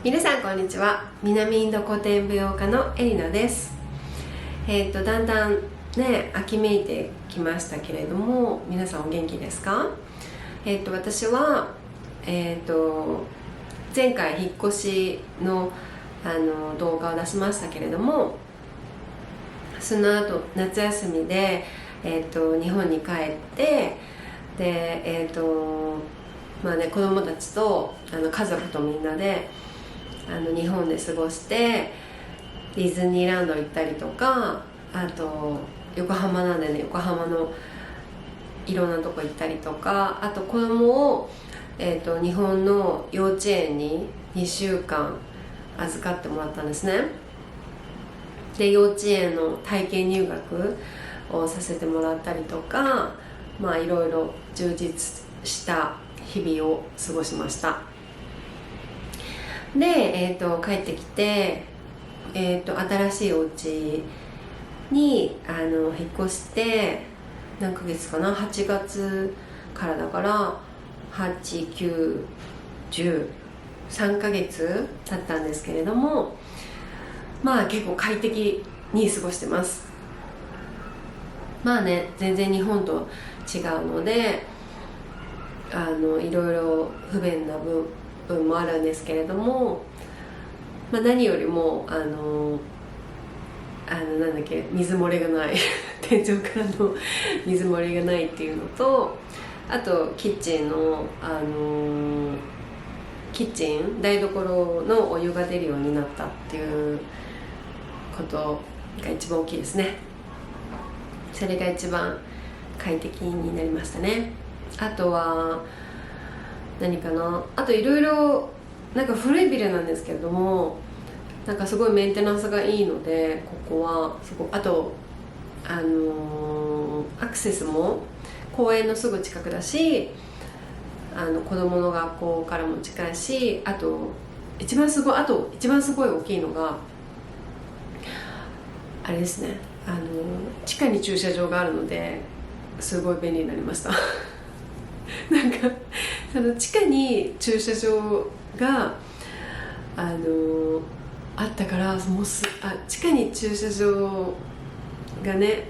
皆さんこんにちは。南インド古典舞踊家のエリナです。だんだんね秋めいてきましたけれども、皆さんお元気ですか？私は前回引っ越しの動画を出しましたけれども、その後夏休みで日本に帰ってで子供たちと家族とみんなで日本で過ごして、ディズニーランド行ったりとか、あと横浜なんでね、横浜のいろんなとこ行ったりとか、あと子供を、日本の幼稚園に2週間預かってもらったんですね。で幼稚園の体験入学をさせてもらったりとか、いろいろ充実した日々を過ごしました。で、帰ってきて、新しいお家に引っ越して、何ヶ月かな、8月からだから8、9、10、3ヶ月経ったんですけれども、結構快適に過ごしてます。全然日本と違うのでいろいろ不便な部分もあるんですけれども、何よりも水漏れがない天井からの水漏れがないっていうのと、あとキッチンの台所のお湯が出るようになったっていうことが一番大きいですね。それが一番快適になりましたね。あとは何かな、あといろいろ古いビルなんですけれども、すごいメンテナンスがいいので、ここはすごい。あとアクセスも公園のすぐ近くだし、子供の学校からも近いし、あと一番すごい大きいのがあれですね、地下に駐車場があるのですごい便利になりましたその地下に駐車場があったから、地下に駐車場がね、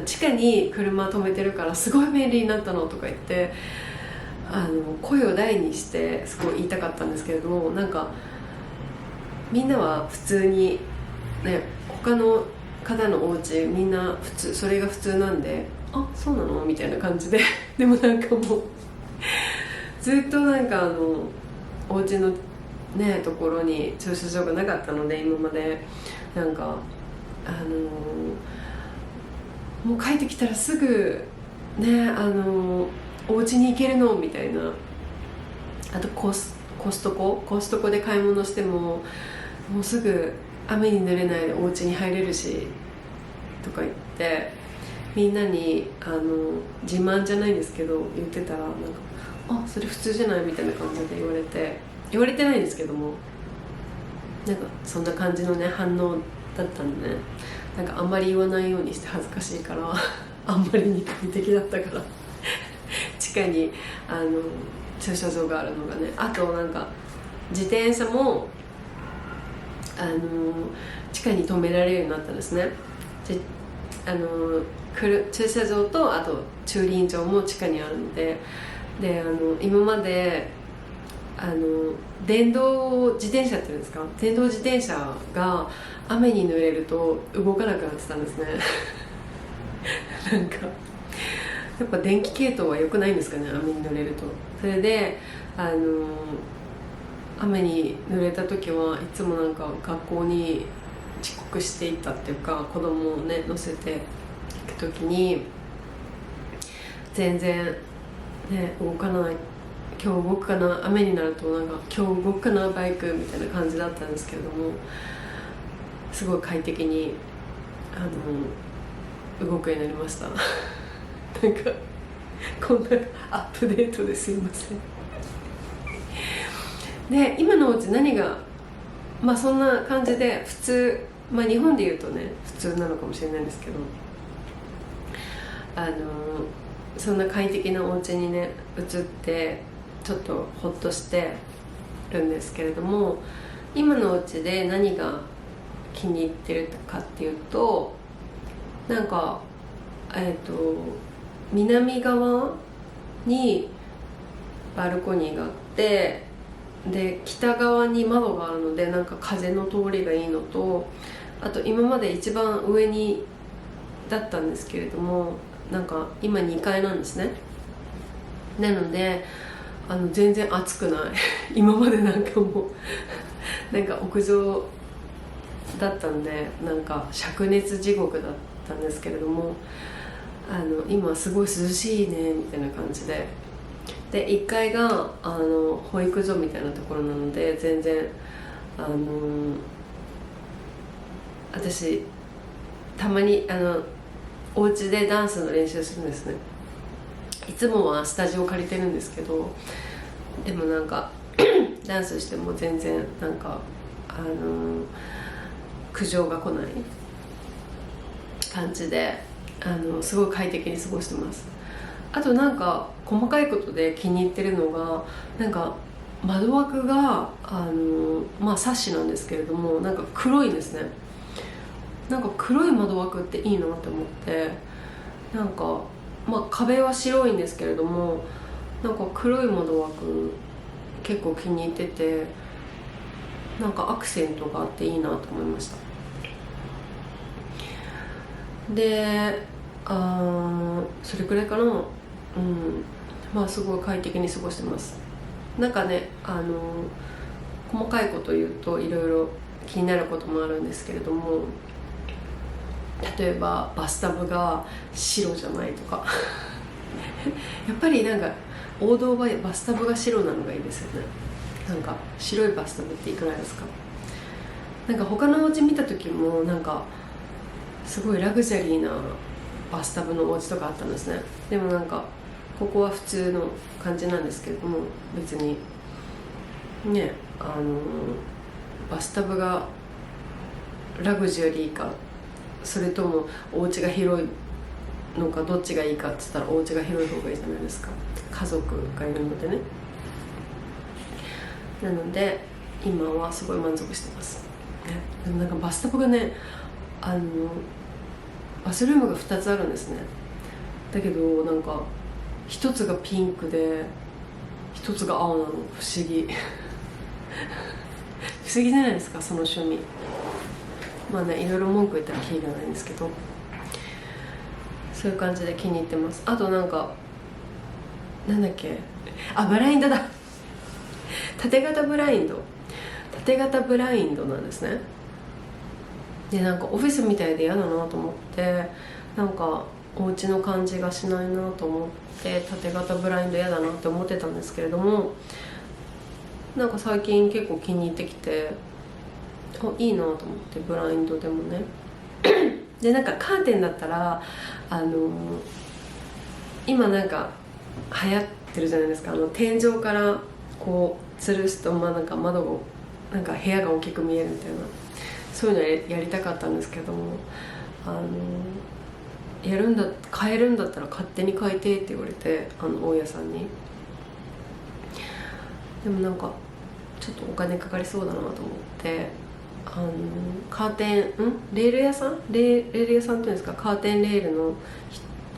地下に車止めてるからすごい便利になったのとか言って声を大にしてすごい言いたかったんですけれども、みんなは普通にね、他の方のお家みんなそれが普通なんで、あ、そうなのみたいな感じででももうずっとお家のねところに駐車場がなかったので、今までもう帰ってきたらすぐねお家に行けるのみたいな。あとコストコで買い物してももうすぐ雨に濡れないでお家に入れるしとか言って、みんなに自慢じゃないんですけど言ってたら、あ、それ普通じゃないみたいな感じで言われてないんですけども、そんな感じのね反応だったんでね、あんまり言わないようにして恥ずかしいからあんまりに快適だったから地下に駐車場があるのがね。あと自転車も地下に止められるようになったんですね。駐車場とあと駐輪場も地下にあるので、今まで電動自転車っていうんですか、電動自転車が雨に濡れると動かなくなってたんですねやっぱ電気系統は良くないんですかね、雨に濡れると。それで雨に濡れた時はいつも学校に遅刻していったっていうか、子供をね乗せて行く時に全然ね動かない、今日動くかな、雨になると今日動くかなバイクみたいな感じだったんですけれども、すごい快適に動くようになりましたこんなアップデートですいません。で今のお家何がそんな感じで普通、日本でいうとね普通なのかもしれないんですけど、そんな快適なお家にね移ってちょっとほっとしてるんですけれども、今のお家で何が気に入ってるかっていうと、なんか南側にバルコニーがあって、で北側に窓があるので、なんか風の通りがいいのと、あと今まで一番上にだったんですけれども、なんか今2階なんですね。なので全然暑くない今までなんかもうなんか屋上だったんで、なんか灼熱地獄だったんですけれども、今すごい涼しいねみたいな感じで、で1階が保育所みたいなところなので、全然私たまにお家でダンスの練習するんですね。いつもはスタジオ借りてるんですけど、でもなんかダンスしても全然なんか苦情が来ない感じで、すごい快適に過ごしてます。あとなんか細かいことで気に入ってるのが、なんか窓枠がまあサッシなんですけれども、なんか黒いんですね。なんか黒い窓枠っていいなって思って、なんかまあ壁は白いんですけれども、なんか黒い窓枠結構気に入ってて、なんかアクセントがあっていいなと思いました。でそれくらいかな。まあすごい快適に過ごしてます。なんかね細かいこと言うといろいろ気になることもあるんですけれども、例えばバスタブが白じゃないとかやっぱりなんか王道はバスタブが白なのがいいですよね。なんか白いバスタブっていくらですか？なんか他のお家見た時もなんかすごいラグジュアリーなバスタブのお家とかあったんですね。でもなんかここは普通の感じなんですけれども、別にねバスタブがラグジュアリーか、それともお家が広いのか、どっちがいいかって言ったらお家が広い方がいいじゃないですか。家族がいるのでね。なので今はすごい満足してます、ね。でもなんかバスタブがねバスルームが2つあるんですね。だけどなんか1つがピンクで1つが青なの。不思議不思議じゃないですか、その趣味。まあね、いろいろ文句言ったらキリがないんですけど、そういう感じで気に入ってます。あとなんかなんだっけ、ブラインドだ縦型ブラインドなんですね。でなんかオフィスみたいで嫌だなと思って、なんかお家の感じがしないなと思って縦型ブラインド嫌だなって思ってたんですけれども、なんか最近結構気に入ってきて、いいなと思って、ブラインドでもねでなんかカーテンだったら今なんか流行ってるじゃないですか、天井からこう吊るすと、なんか窓がなんか部屋が大きく見えるみたいな、そういうのやりたかったんですけども、買えるんだったら勝手に買いてって言われて、大家さんに。でもなんかちょっとお金かかりそうだなと思って、カーテンレール屋さんっていうんですか、カーテンレールの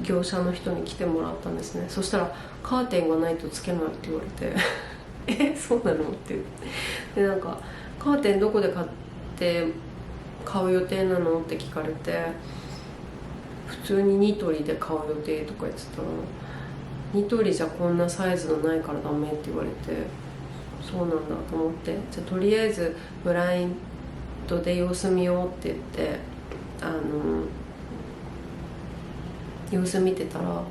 業者の人に来てもらったんですね。そしたらカーテンがないとつけないって言われてそうなのって言って、でなんかカーテンどこで買う予定なのって聞かれて、普通にニトリで買う予定とか言ってたら、ニトリじゃこんなサイズのないからダメって言われて、そうなんだと思って、じゃあとりあえずブラインドで様子見ようって言って様子見てたら、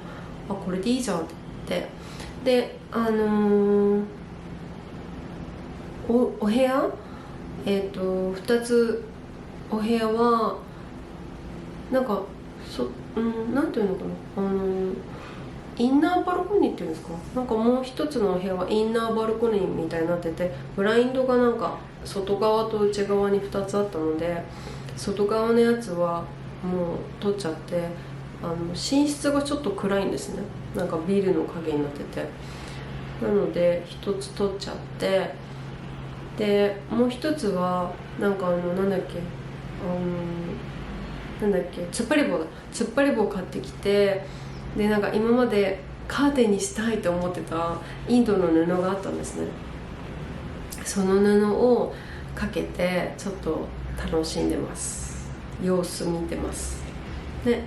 これでいいじゃんって言って、でお部屋2つお部屋はなんかなんていうのかな、インナーバルコニーっていうんですか、なんかもう一つのお部屋はインナーバルコニーみたいになってて、ブラインドがなんか外側と内側に2つあったので、外側のやつはもう取っちゃって、寝室がちょっと暗いんですね。なんかビルの影になってて、なので1つ取っちゃって、でもう一つはなんかなんだっけ突っ張り棒買ってきて、でなんか今までカーテンにしたいと思ってたインドの布があったんですね。その布をかけてちょっと楽しんでます。様子見てますね。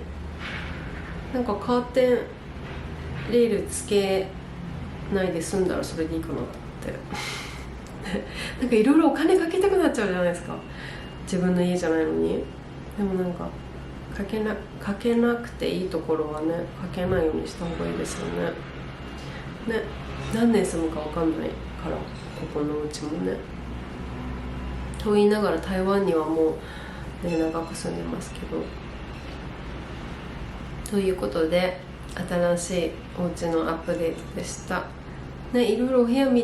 なんかカーテンレールつけないで済んだらそれでいいかなと思ってなんかいろいろお金かけたくなっちゃうじゃないですか、自分の家じゃないのに。でもなんかかけなくていいところはね、かけないようにした方がいいですよね。何年住むか分かんないからここのうちもね。と言いながら台湾にはもう、ね、長く住んでますけど。ということで新しいお家のアップデートでしたね。いろいろお部屋見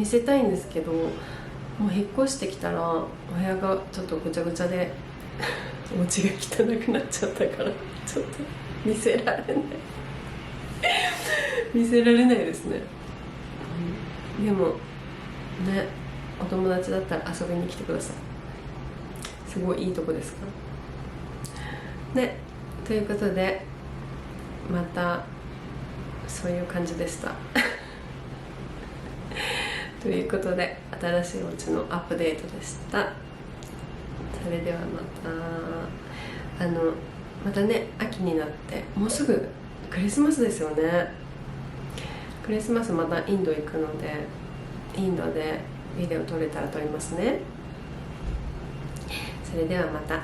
せたいんですけど、もう引っ越してきたらお部屋がちょっとぐちゃぐちゃでお家が汚くなっちゃったからちょっと見せられない見せられないですね、でもね、お友達だったら遊びに来てください。すごいいいとこですからね。ということでまたそういう感じでしたということで新しいお家のアップデートでした。それではまたね、秋になってもうすぐクリスマスですよね。クリスマスまたインド行くので、インドでビデオ撮れたら撮りますね。それではまた。